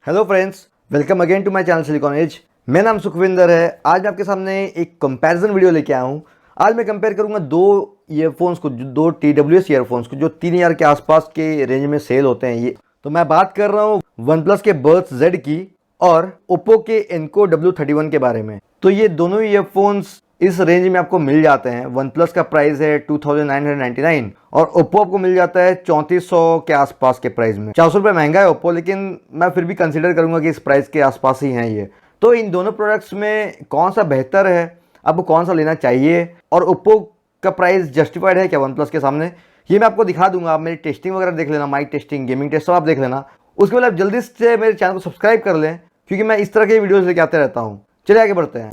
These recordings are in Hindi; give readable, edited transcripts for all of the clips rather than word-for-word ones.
Hello friends, welcome again to my channel Silicon Age. मेरा नाम सुखविंदर है। आज मैं आपके सामने एक कंपैरिजन वीडियो लेके आया हूँ। आज मैं कंपेयर करूँगा दो ईयरफोन्स को, दो TWS ईयरफोन्स को जो 3000 के आसपास के रेंज में सेल होते हैं। ये तो मैं बात कर रहा हूँ वन प्लस के बर्ड्स Z की और ओप्पो के एनको W31 के बारे में। तो ये दोनों ईयरफोन्स इस रेंज में आपको मिल जाते हैं। वन प्लस का प्राइस है 2999 और ओप्पो आपको मिल जाता है 3400 के आसपास के प्राइस में। 400 रुपये महंगा है ओप्पो, लेकिन मैं फिर भी कंसिडर करूंगा कि इस प्राइस के आसपास ही हैं ये। तो इन दोनों प्रोडक्ट्स में कौन सा बेहतर है, आपको कौन सा लेना चाहिए और ओप्पो का प्राइस जस्टिफाइड है क्या वन प्लस के सामने, ये मैं आपको दिखा दूंगा। आप मेरी टेस्टिंग वगैरह देख लेना, माइक टेस्टिंग, गेमिंग टेस्ट सब आप देख लेना। उसके बाद आप जल्दी से मेरे चैनल को सब्सक्राइब कर लें, क्योंकि मैं इस तरह के वीडियोज़ लेके आते रहता हूँ। चलिए आगे बढ़ते हैं।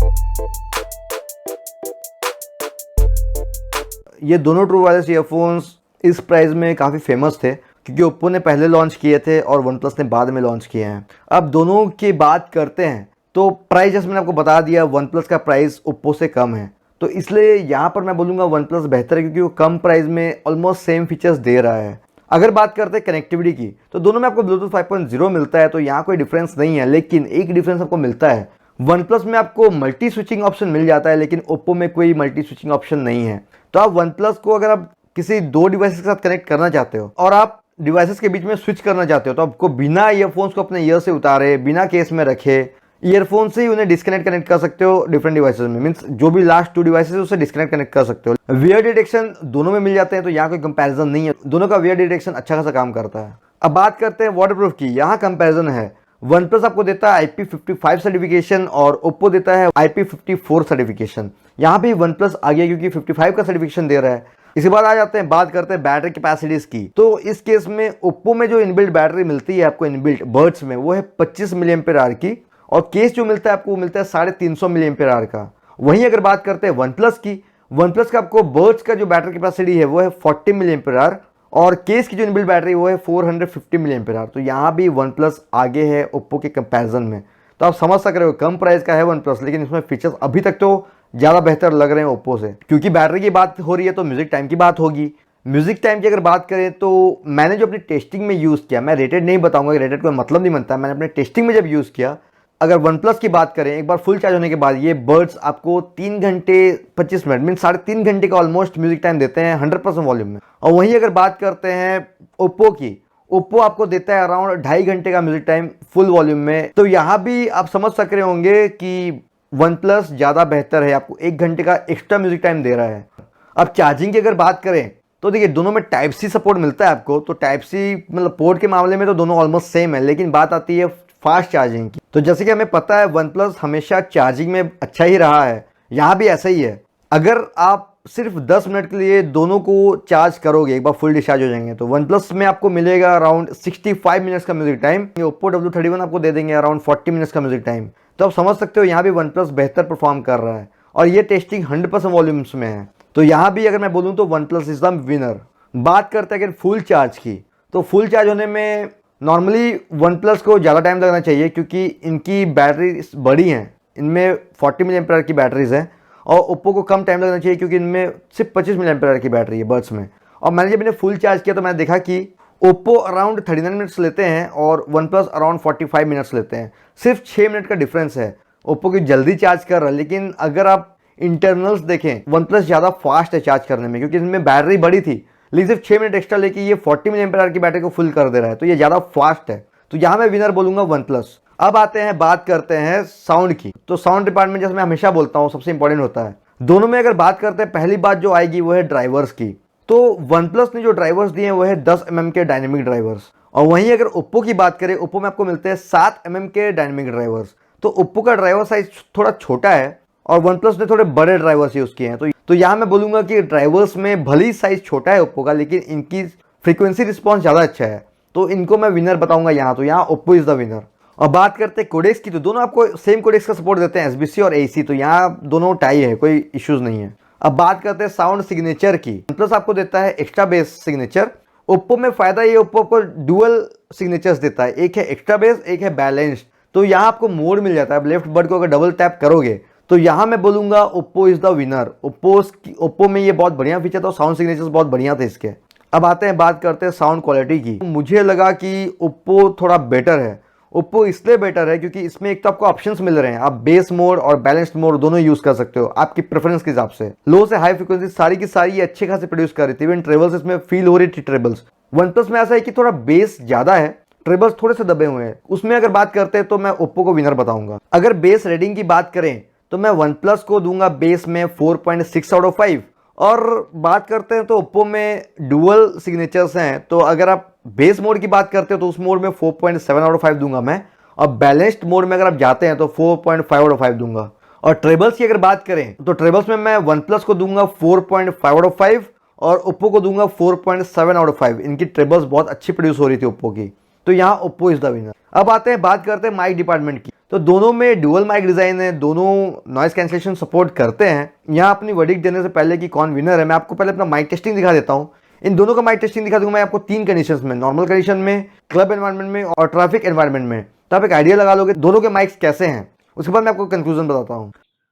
ये दोनों ट्रू वायरलेस ईयरफोन्स इस प्राइस में काफ़ी फेमस थे, क्योंकि ओप्पो ने पहले लॉन्च किए थे और वन प्लस ने बाद में लॉन्च किए हैं। अब दोनों की बात करते हैं तो प्राइस जैसे मैंने आपको बता दिया, वन प्लस का प्राइस ओप्पो से कम है, तो इसलिए यहाँ पर मैं बोलूँगा वन प्लस बेहतर है, क्योंकि वो कम प्राइस में ऑलमोस्ट सेम फीचर्स दे रहा है। अगर बात करते हैं कनेक्टिविटी की, तो दोनों में आपको ब्लूटूथ 5.0 मिलता है, तो यहाँ कोई डिफरेंस नहीं है। लेकिन एक डिफरेंस आपको मिलता है, वन प्लस में आपको मल्टी स्विचिंग ऑप्शन मिल जाता है, लेकिन ओप्पो में कोई मल्टी स्विचिंग ऑप्शन नहीं है। तो आप वन प्लस को अगर आप किसी दो डिवाइसेस के साथ कनेक्ट करना चाहते हो और आप डिवाइसेस के बीच में स्विच करना चाहते हो, तो आपको बिना ईयरफोन्स को अपने ईयर से उतारे, बिना केस में रखे, ईयरफोन से ही उन्हें डिस्कनेक्ट कनेक्ट कर सकते हो डिफरेंट डिवाइसेस में। मींस जो भी लास्ट टू डिवाइसेस है उससे डिस्कनेक्ट कनेक्ट कर सकते हो। वियर डिटेक्शन दोनों में मिल जाते हैं, तो यहाँ कोई कंपैरिजन नहीं है। दोनों का वियर डिटेक्शन अच्छा खासा काम करता है। अब बात करते हैं वाटरप्रूफ की। यहाँ कंपैरिजन है, वन प्लस आपको देता है IP55 सर्टिफिकेशन और ओप्पो देता है IP54 सर्टिफिकेशन। यहाँ भी वन प्लस आ गया क्योंकि 55 का सर्टिफिकेशन दे रहा है। इसके बाद आ जाते हैं, बात करते हैं बैटरी कैपेसिटीज की। तो इस केस में ओप्पो में जो इनबिल्ट बैटरी मिलती है आपको इनबिल्ट बर्ड्स में, वो है 25 mAh की, और केस जो मिलता है आपको वो मिलता है 350 mAh का। वहीं अगर बात करते हैं वन प्लस की, वन प्लस का आपको बर्ड्स का जो बैटरी कैपेसिटी है वो है 40 mAh और केस की जो इनबिल्ट बैटरी वो है 450 mAh। तो यहाँ भी वन प्लस आगे है ओप्पो के कंपैरिजन में। तो आप समझ सक रहे हो, कम प्राइस का है वन प्लस, लेकिन इसमें फीचर्स अभी तक तो ज़्यादा बेहतर लग रहे हैं ओप्पो से। क्योंकि बैटरी की बात हो रही है तो म्यूजिक टाइम की बात होगी। म्यूजिक टाइम की अगर बात करें तो मैंने जो अपनी टेस्टिंग में यूज़ किया, मैं रेटेड नहीं बताऊंगा, रेटेड कोई मतलब नहीं बनता। मैंने अपने टेस्टिंग में जब यूज़ किया, अगर वन प्लस की बात करें, एक बार फुल चार्ज होने के बाद ये बर्ड्स आपको 3 घंटे 25 मिनट मीन 3.5 घंटे का ऑलमोस्ट म्यूजिक टाइम देते हैं 100% वॉल्यूम में। और वहीं अगर बात करते हैं ओप्पो की, ओप्पो आपको देता है अराउंड 2.5 घंटे का म्यूजिक टाइम फुल वॉल्यूम में। तो यहाँ भी आप समझ सक रहे होंगे कि वन प्लस ज़्यादा बेहतर है, आपको 1 घंटे का एक्स्ट्रा म्यूजिक टाइम दे रहा है। अब चार्जिंग की अगर बात करें तो देखिए, दोनों में टाइप सी सपोर्ट मिलता है आपको। तो टाइप सी मतलब पोर्ट के मामले में तो दोनों ऑलमोस्ट सेम है, लेकिन बात आती है फास्ट चार्जिंग की। तो जैसे कि हमें पता है वन प्लस हमेशा चार्जिंग में अच्छा ही रहा है, यहाँ भी ऐसा ही है। अगर आप सिर्फ 10 मिनट के लिए दोनों को चार्ज करोगे, एक बार फुल डिस्चार्ज हो जाएंगे, तो वन प्लस में आपको मिलेगा अराउंड 65 मिनट्स का म्यूजिक टाइम। ओप्पो W31 आपको दे देंगे अराउंड 40 मिनट्स का म्यूजिक टाइम। तो आप समझ सकते हो यहाँ भी वन प्लस बेहतर परफॉर्म कर रहा है, और ये टेस्टिंग 100% वॉल्यूम्स में है। तो यहाँ भी अगर मैं बोलूँ तो one plus is the winner. बात करते हैं अगर फुल चार्ज की, तो फुल चार्ज होने में नॉर्मली वन प्लस को ज़्यादा टाइम लगना चाहिए, क्योंकि इनकी बैटरी बड़ी हैं, इनमें 40 mAh की बैटरीज हैं। और ओप्पो को कम टाइम लगना चाहिए, क्योंकि इनमें सिर्फ 25 mAh की बैटरी है बर्ड्स में। और मैंने जब इन्हें फुल चार्ज किया तो मैंने देखा कि ओप्पो अराउंड 39 मिनट्स लेते हैं और वन प्लस अराउंड 45 मिनट्स लेते हैं। सिर्फ 6 मिनट का डिफरेंस है। ओप्पो की जल्दी चार्ज कर रहा है, लेकिन अगर आप इंटरनल्स देखें, वन प्लस ज़्यादा फास्ट है चार्ज करने में, क्योंकि इनमें बैटरी बड़ी थी, लेकिन सिर्फ 6 मिनट एक्स्ट्रा लेके ये 40 mAh की बैटरी को फुल कर दे रहा है। तो ये ज़्यादा फास्ट है, तो यहाँ मैं विनर बोलूँगा वन प्लस। अब आते हैं, बात करते हैं साउंड की। तो साउंड डिपार्टमेंट, जैसे मैं हमेशा बोलता हूँ, सबसे इंपॉर्टेंट होता है। दोनों में अगर बात करते हैं, पहली बात जो आएगी वो है ड्राइवर्स की। तो वन प्लस ने जो ड्राइवर्स दिए हैं वो है 10 mm के डायनेमिक ड्राइवर्स, और वहीं अगर ओप्पो की बात करें, ओप्पो में आपको मिलते हैं 7 mm के डायनेमिक ड्राइवर्स। तो ओप्पो का ड्राइवर साइज थोड़ा छोटा है और वन प्लस ने थोड़े बड़े ड्राइवर्स यूज़ किए हैं। तो यहाँ मैं बोलूँगा कि ड्राइवर्स में भले ही साइज छोटा है ओप्पो का, लेकिन इनकी फ्रीक्वेंसी रिस्पॉन्स ज़्यादा अच्छा है, तो इनको मैं विनर बताऊंगा यहाँ। तो यहाँ ओप्पो इज़ द विनर। और बात करते हैं कोडेक्स की, तो दोनों आपको सेम कोडेक्स का सपोर्ट देते हैं, SBC और AC। तो यहाँ दोनों टाई है, कोई इश्यूज़ नहीं है। अब बात करते हैं साउंड सिग्नेचर की। वन प्लस आपको देता है एक्स्ट्रा बेस सिग्नेचर। ओप्पो में फ़ायदा ये, ओप्पो को डुअल सिग्नेचर्स देता है, एक है एक्स्ट्रा बेस, एक है बैलेंस्ड। तो यहाँ आपको मोड मिल जाता है। आप लेफ्ट बटन को अगर डबल टैप करोगे तो यहाँ मैं बोलूँगा Oppo is the winner. Oppo में ये बहुत बढ़िया फीचर था, साउंड सिग्नेचर्स बहुत बढ़िया थे इसके। अब आते हैं, बात करते हैं साउंड क्वालिटी की। मुझे लगा कि ओप्पो थोड़ा बेटर है। ओप्पो इसलिए बेटर है क्योंकि इसमें एक तो आपको ऑप्शंस मिल रहे हैं, आप बेस मोड और बैलेंस्ड मोड दोनों यूज कर सकते हो आपकी प्रेफरेंस के हिसाब से। लो से हाई फ्रीक्वेंसी सारी की सारी ये अच्छे खासे प्रोड्यूस कर रही थी, इवन ट्रेबल्स इसमें फील हो रही थी ट्रेबल्स। वन प्लस में ऐसा है कि थोड़ा बेस ज्यादा है, ट्रेबल्स थोड़े से दबे हुए हैं। उसमें अगर बात करते हैं तो मैं ओप्पो को विनर बताऊंगा। अगर बेस रेटिंग की बात करें तो मैं वन प्लस को दूंगा बेस में 4.6 आउट ऑफ 5। और बात करते हैं तो ओप्पो में डुअल सिग्नेचर्स हैं, तो अगर आप बेस मोड की बात करते हो तो उस मोड में 4.7 आउट ऑफ 5 दूंगा मैं, और बैलेंस्ड मोड में अगर आप जाते हैं तो 4.5 आउट ऑफ 5 दूंगा। और ट्रेबल्स की अगर बात करें तो ट्रेबल्स में मैं वन प्लस को दूंगा 4.5 आउट ऑफ 5 और ओप्पो को दूंगा 4.7 आउट ऑफ 5। इनकी ट्रेबल्स बहुत अच्छी प्रोड्यूस हो रही थी ओप्पो की, तो यहाँ ओप्पो इज द विनर। अब आते हैं, बात करते हैं माइक डिपार्टमेंट की। तो दोनों में डुअल माइक डिजाइन है, दोनों नॉइस कैंसिलेशन सपोर्ट करते हैं। यहाँ अपनी वर्डिक्ट देने से पहले कि कौन विनर है, मैं आपको पहले अपना माइक टेस्टिंग दिखा देता हूँ। इन दोनों का माइक टेस्टिंग दिखा दूंगा मैं आपको 3 कंडीशंस में, नॉर्मल कंडीशन में, क्लब एनवायरनमेंट में और ट्रैफिक एनवायरनमेंट में। तो आप एक आइडिया लगा लोगे दोनों के माइक्स कैसे हैं। उसके बाद मैं आपको कंक्लूजन बताता हूँ।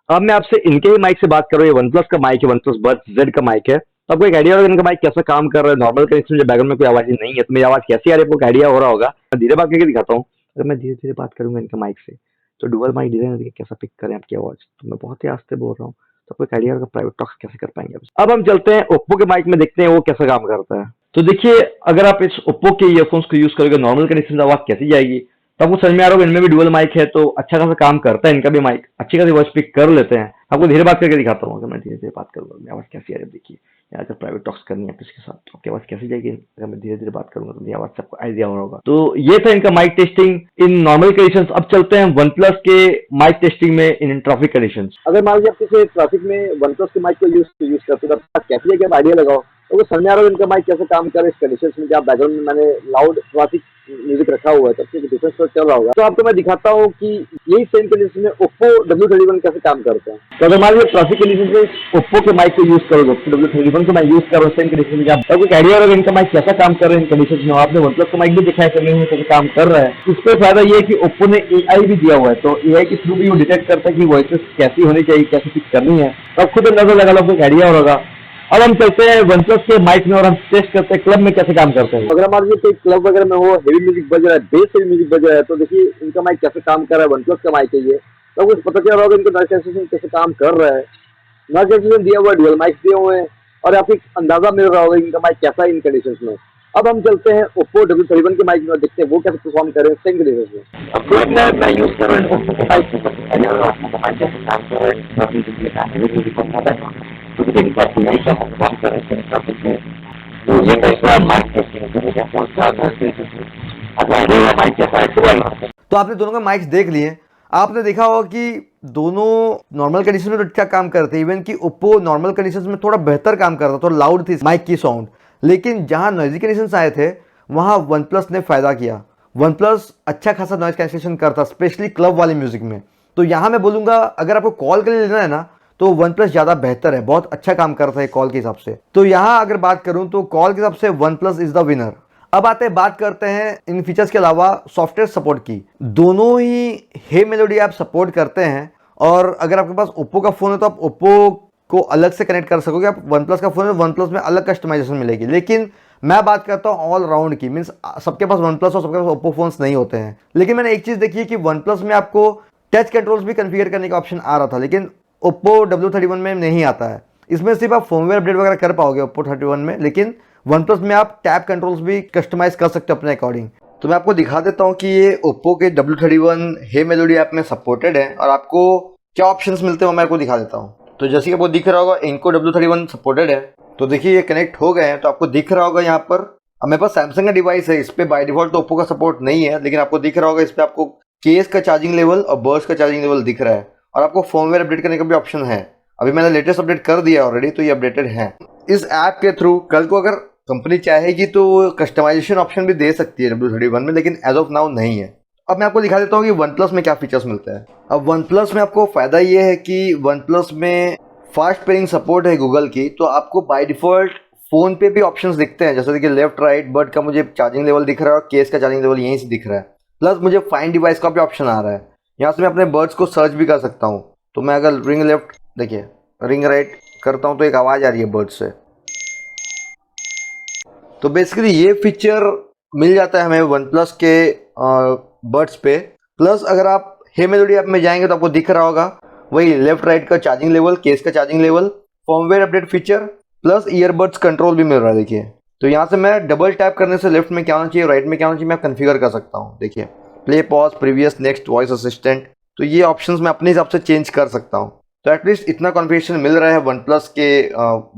अब मैं आपसे इनके ही माइक से बात कर रहा हूँ। ये वन प्लस का माइक है, वन प्लस बड्स जेड का माइक है। तो आपको एक आइडिया होगा इनका माइक कैसा काम कर रहा है। नॉर्मल कंडीशन में बैकग्राउंड में कोई आवाज नहीं है तो मेरी आवाज कैसी आ रही है आपको एक आइडिया हो रहा होगा। मैं धीरे बात करके दिखाता हूँ। अगर मैं धीरे धीरे बात करूंगा इनका माइक से तो डुअल माइक डिजाइन देखिए कैसा पिक करें आपकी आवाज। तो मैं बहुत ही आस्ते बोल रहा हूँ तो आपको एक आइडिया होगा प्राइवेट टॉक्स कैसे कर पाएंगे। अब हम चलते हैं ओप्पो के माइक में, देखते हैं वो कैसा काम करता है। तो देखिए, अगर आप इस ओप्पो के ईयरफोन्स को यूज करोगे नॉर्मल कंडीशन में आवाज कैसी जाएगी तो आपको समझ में आ रहा होगा। इनमें भी डुअल माइक है तो अच्छा खासा काम करता है। इनका भी माइक अच्छी खासी वॉइस पिक कर लेते हैं। आपको धीरे बात करके दिखाता हूँ। अगर मैं धीरे धीरे बात करूंगा मेरी आवाज कैसी आ रही है देखिए। अगर प्राइवेट टॉक्स करनी है किसी के साथ तो आपकी आवाज कैसी जाएगी। अगर मैं धीरे धीरे बात करूंगा तो मेरी आवाज से आपको आइडिया हो रहा होगा। तो ये था इनका mic testing in normal conditions. अब चलते हैं वन प्लस के माइक टेस्टिंग में इन ट्रैफिक कंडीशंस। अगर मान लीजिए आप किसी ट्रैफिक में वन प्लस के माइक को यूज करते हो तो कैसी है, क्या आइडिया लगाओ तो वो समझ में आ रहा है इनका माइक कैसे काम कर रहा है। इस कंडीशन में क्या बैकग्राउंड में मैंने लाउड ट्रैफिक म्यूजिक रखा हुआ है तब से डिफरेंस तो चल रहा होगा। तो आपको मैं दिखाता हूँ कि यही सेम कंडीशन में ओप्पो W31 कैसे काम करता है। तो अगर मान लीजिए ट्रैफिक कंडीशन में ओप्पो के माइक को यूज करोगे, W31 को मैं यूज कर रहा हूँ सेम कंडीशन में, आपको आइडिया होगा इनका माइक कैसा काम कर रहा है इन कंडीशन में। आपने वन प्लस का माइक भी दिखाया करने में कैसे काम कर रहा है। इससे फायदा ये है कि ओप्पो ने AI भी दिया हुआ है, तो AI के थ्रू भी वो डिटेक्ट करता है कि वॉइसेस कैसी होनी चाहिए, कैसे पिक करनी है। तो आप खुद अंदाजा लगा लो, आपको आइडिया होगा। अब हम चलते हैं वन प्लस के माइक में और हम टेस्ट करते हैं क्लब में कैसे काम करते हैं। अगर मान लीजिए कोई क्लब वगैरह में वो हेवी म्यूजिक बज रहा है, बेस हेवी म्यूजिक बज रहा है, तो देखिए इनका माइक कैसे काम कर रहा है। वन प्लस का माइक है ये, तो कुछ पता चल रहा होगा इनको नॉइस कैंसिलेशन कैसे काम कर रहा है। नॉइस कैंसिलेशन दिया हुआ है, डुअल माइक दिए हुए हैं और आपको अंदाजा मिल रहा होगा इनका माइक कैसा है इन कंडीशन में। अब हम चलते हैं ओप्पो W31 के माइक में और देखते हैं वो कैसे परफॉर्म कर रहे हैं सेम कंडीशन में। अब मैं यूज कर रहा हूँ ओप्पो के माइक कैसे काम कर रहा है। तो आपने दोनों का माइक्स देख लिए। आपने देखा होगा कि दोनों नॉर्मल कंडीशन में तो क्या काम करते हैं। इवन कि ओप्पो नॉर्मल कंडीशन में थोड़ा बेहतर काम करता, थोड़ा लाउड थी माइक की साउंड, लेकिन जहां नॉइजी कंडीशन आए थे वहां वन प्लस ने फायदा किया। वन प्लस अच्छा खासा नॉइज कैंसिलेशन करता, स्पेशली क्लब वाले म्यूजिक में। तो यहां मैं बोलूंगा अगर आपको कॉल के लिए लेना है ना तो वन प्लस ज्यादा बेहतर है, बहुत अच्छा काम करता है कॉल के हिसाब से। तो यहां अगर बात करूं तो कॉल के हिसाब से one plus is the winner. अब आते हैं, बात करते हैं इन फीचर्स के अलावा सॉफ्टवेयर सपोर्ट की। दोनों ही हे मेलोडी ऐप सपोर्ट करते हैं, और अगर आपके पास ओप्पो का फोन है तो आप ओप्पो को अलग से कनेक्ट कर सकोगे। आप वन प्लस का फोन है, वन प्लस में अलग कस्टमाइजेशन मिलेगी। लेकिन मैं बात करता हूँ ऑल राउंड की, मीन्स सबके पास वन प्लस और सबके पास ओप्पो फोन्स नहीं होते हैं। लेकिन मैंने एक चीज देखी है कि वन प्लस में आपको टच कंट्रोल्स भी कन्फिगर करने का ऑप्शन आ रहा था, लेकिन ओप्पो W31 में नहीं आता है। इसमें सिर्फ आप फर्मवेयर अपडेट वगैरह कर पाओगे ओप्पो 31 में, लेकिन वन प्लस में आप टैब कंट्रोल्स भी कस्टमाइज कर सकते हो अपने अकॉर्डिंग। तो मैं आपको दिखा देता हूँ कि ये ओप्पो के W31 हे मेलोडी ऐप में सपोर्टेड है और आपको क्या ऑप्शंस मिलते हैं वो मैं आपको दिखा देता हूँ। तो जैसे कि आपको दिख रहा होगा इनको W31 सपोर्टेड है, तो देखिए ये कनेक्ट हो गए हैं। तो आपको दिख रहा होगा यहाँ पर, अब मेरे पास सैमसंग का डिवाइस है, इस पर बाय डिफॉल्ट तो ओप्पो का सपोर्ट नहीं है, लेकिन आपको दिख रहा होगा इस पर आपको केस का चार्जिंग लेवल और बर्ड्स का चार्जिंग लेवल दिख रहा है, और आपको फर्मवेयर अपडेट करने का भी ऑप्शन है। अभी मैंने लेटेस्ट अपडेट कर दिया ऑलरेडी, तो ये अपडेटेड है। इस ऐप के थ्रू कल को अगर कंपनी चाहेगी तो कस्टमाइजेशन ऑप्शन भी दे सकती है W31 में, लेकिन एज ऑफ नाउ नहीं है। अब मैं आपको दिखा देता हूँ कि वन प्लस में क्या फीचर्स मिलते हैं। अब वन प्लस में आपको फायदा ये है कि वन प्लस में फास्ट पेयरिंग सपोर्ट है गूगल की, तो आपको बाय डिफॉल्ट फोन पे भी ऑप्शंस दिखते हैं, जैसे देखिए लेफ्ट राइट बर्ड का मुझे चार्जिंग लेवल दिख रहा है और केस का चार्जिंग लेवल यहीं से दिख रहा है। प्लस मुझे फाइंड डिवाइस का भी ऑप्शन आ रहा है, यहाँ से मैं अपने बर्ड्स को सर्च भी कर सकता हूँ। तो मैं अगर रिंग लेफ्ट देखिए रिंग राइट करता हूँ तो एक आवाज़ आ रही है बर्ड से। तो बेसिकली ये फीचर मिल जाता है हमें वन प्लस के बड्स पे। प्लस अगर आप हे मेलोडी ऐप में जाएंगे तो आपको दिख रहा होगा वही लेफ्ट राइट का चार्जिंग लेवल, केस का charging level, firmware update feature plus earbuds control भी मिल रहा है। देखिए, तो यहाँ से मैं डबल टैप करने से लेफ्ट में क्या होना चाहिए, राइट में क्या होना चाहिए, मैं कन्फिगर कर सकता हूँ। देखिए, play, pause, previous, next, voice assistant, तो ये ऑप्शंस मैं अपने हिसाब से चेंज कर सकता हूँ। तो एटलीस्ट इतना कॉन्फ़िगरेशन मिल रहा है वन प्लस के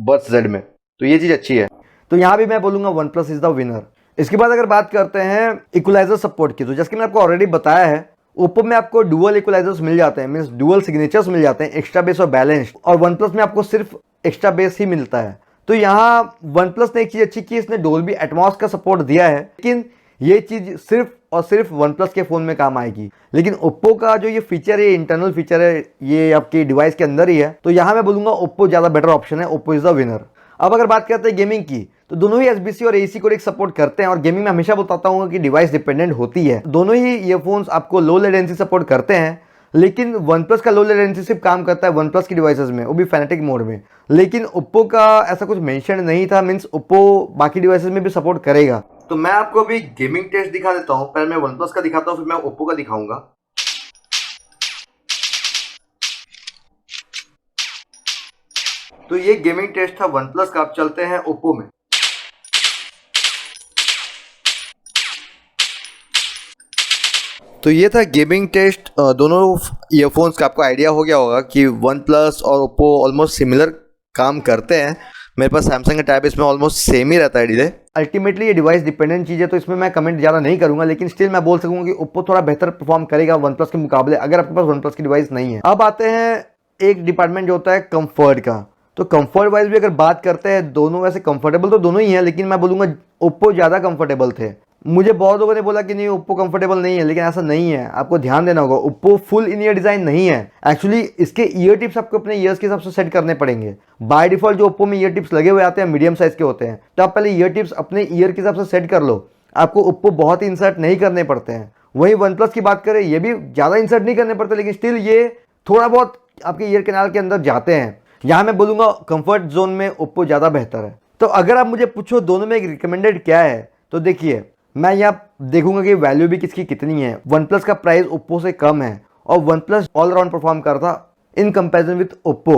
बड्स जेड में, तो ये चीज़ अच्छी है। तो यहाँ भी मैं बोलूँगा one plus is the winner. इसके बाद अगर बात करते हैं इक्वलाइजर सपोर्ट की, तो जैसे कि मैंने आपको ऑलरेडी बताया है, ओप्पो में आपको डुअल इक्वलाइजर्स मिल जाते हैं, मीन्स डुअल सिग्नेचर्स मिल जाते हैं, एक्स्ट्रा बेस और बैलेंस, और वन प्लस में आपको सिर्फ एक्स्ट्रा बेस ही मिलता है। तो यहाँ वन प्लस ने एक चीज़ अच्छी की, इसने डोल्बी एटमॉस का सपोर्ट दिया है, लेकिन ये चीज़ सिर्फ और सिर्फ वन प्लस के फ़ोन में काम आएगी। लेकिन ओप्पो का जो ये फीचर है, इंटरनल फीचर है, ये आपके डिवाइस के अंदर ही है, तो यहाँ मैं बोलूँगा ओप्पो ज़्यादा बेटर ऑप्शन है, ओप्पो इज़ द विनर। अब अगर बात करते हैं गेमिंग की, तो दोनों ही एसबीसी और एसी कोडेक सपोर्ट करते हैं, और गेमिंग में हमेशा बताता हूँ कि डिवाइस डिपेंडेंट होती है। दोनों ही ईयरफोन्स आपको लो लेटेंसी सपोर्ट करते हैं, लेकिन वन प्लस का लो लेटेंसी सिर्फ काम करता है वन प्लस की डिवाइसेस में, वो भी फैनेटिक मोड में। लेकिन ओप्पो का ऐसा कुछ मेंशन नहीं था, मीन्स ओप्पो बाकी डिवाइसेस में भी सपोर्ट करेगा। तो मैं आपको अभी गेमिंग टेस्ट दिखा देता हूँ। पहले मैं वन प्लस का दिखाता हूँ, फिर मैं ओप्पो का दिखाऊंगा। तो ये गेमिंग टेस्ट था वन प्लस का। आप चलते हैं ओप्पो में। तो ये था गेमिंग टेस्ट दोनों ईयरफोन्स का। आपको आइडिया हो गया होगा कि वन प्लस और ओप्पो ऑलमोस्ट सिमिलर काम करते हैं। मेरे पास सैमसंग का टैब, इसमें ऑलमोस्ट सेम ही रहता है डिले। अल्टीमेटली ये डिवाइस डिपेंडेंट चीज़ है, तो इसमें मैं कमेंट ज़्यादा नहीं करूंगा, लेकिन स्टिल मैं बोल सकूंगा कि ओप्पो थोड़ा बेहतर परफॉर्म करेगा वन प्लस के मुकाबले, अगर आपके पास वन प्लस की डिवाइस नहीं है। अब आते हैं एक डिपार्टमेंट जो होता है कंफर्ट का। तो कंफर्ट वाइज भी अगर बात करते हैं, दोनों वैसे कंफर्टेबल तो दोनों ही हैं, लेकिन मैं बोलूँगा ओप्पो ज़्यादा कंफर्टेबल थे। मुझे बहुत लोगों ने बोला कि नहीं ओप्पो कंफर्टेबल नहीं है, लेकिन ऐसा नहीं है। आपको ध्यान देना होगा, Oppo full in year design नहीं है। एक्चुअली इसके ईयर टिप्स आपको अपने ईयर्स के हिसाब से सेट करने पड़ेंगे। बाय डिफॉल्ट जो ओप्पो में ईयर टिप्स लगे हुए आते हैं मीडियम साइज के होते हैं, तो आप पहले ईयर टिप्स अपने ईयर के हिसाब से सेट कर लो। आपको ओप्पो बहुत ही इंसर्ट नहीं करने पड़ते हैं। वहीं वन प्लस की बात करें, ये भी ज़्यादा इंसर्ट नहीं करने पड़ते, लेकिन स्टिल ये थोड़ा बहुत आपके ईयर कैनाल के अंदर जाते हैं। यहाँ मैं बोलूँगा कंफर्ट जोन में ओप्पो ज़्यादा बेहतर है। तो अगर आप मुझे पूछो दोनों में एक रिकमेंडेड क्या है, तो देखिए, मैं यहाँ देखूंगा कि वैल्यू भी किसकी कितनी है। वन प्लस का प्राइस ओप्पो से कम है, और वन प्लस ऑलराउंड परफॉर्म कर था in comparison with Oppo.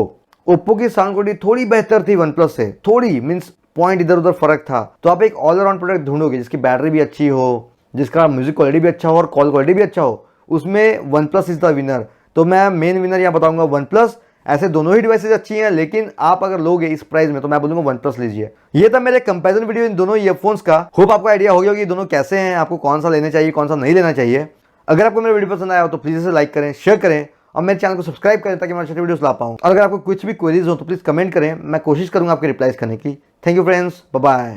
Oppo की साउंड क्वालिटी थोड़ी बेहतर थी वन प्लस से, थोड़ी मीन्स पॉइंट इधर उधर फर्क था। तो आप एक ऑलराउंड प्रोडक्ट ढूंढोगे जिसकी बैटरी भी अच्छी हो, जिसका म्यूजिक क्वालिटी भी अच्छा हो और कॉल क्वालिटी भी अच्छा हो, उसमें one plus is the winner. तो मैं मेन विनर यहाँ बताऊंगा वन प्लस। ऐसे दोनों ही डिवाइसेज अच्छी हैं, लेकिन आप अगर लोगे इस प्राइस में तो मैं बोलूंगा वन प्लस लीजिए। ये था मेरे कंपैरिजन वीडियो इन दोनों ईयरफोन्स का। होप आपको आइडिया हो गया कि ये दोनों कैसे हैं, आपको कौन सा लेना चाहिए, कौन सा नहीं लेना चाहिए। अगर आपको मेरा वीडियो पसंद आया हो तो प्लीज़ इसे लाइक करें, शेयर करें, और मेरे चैनल को सब्सक्राइब करें ताकि मैं अच्छे वीडियोस ला पाऊँ। और अगर आपको कुछ भी क्वेरीज हो तो प्लीज़ कमेंट करें, मैं कोशिश करूँगा आपके रिप्लाईज करने की। Thank you friends, bye bye.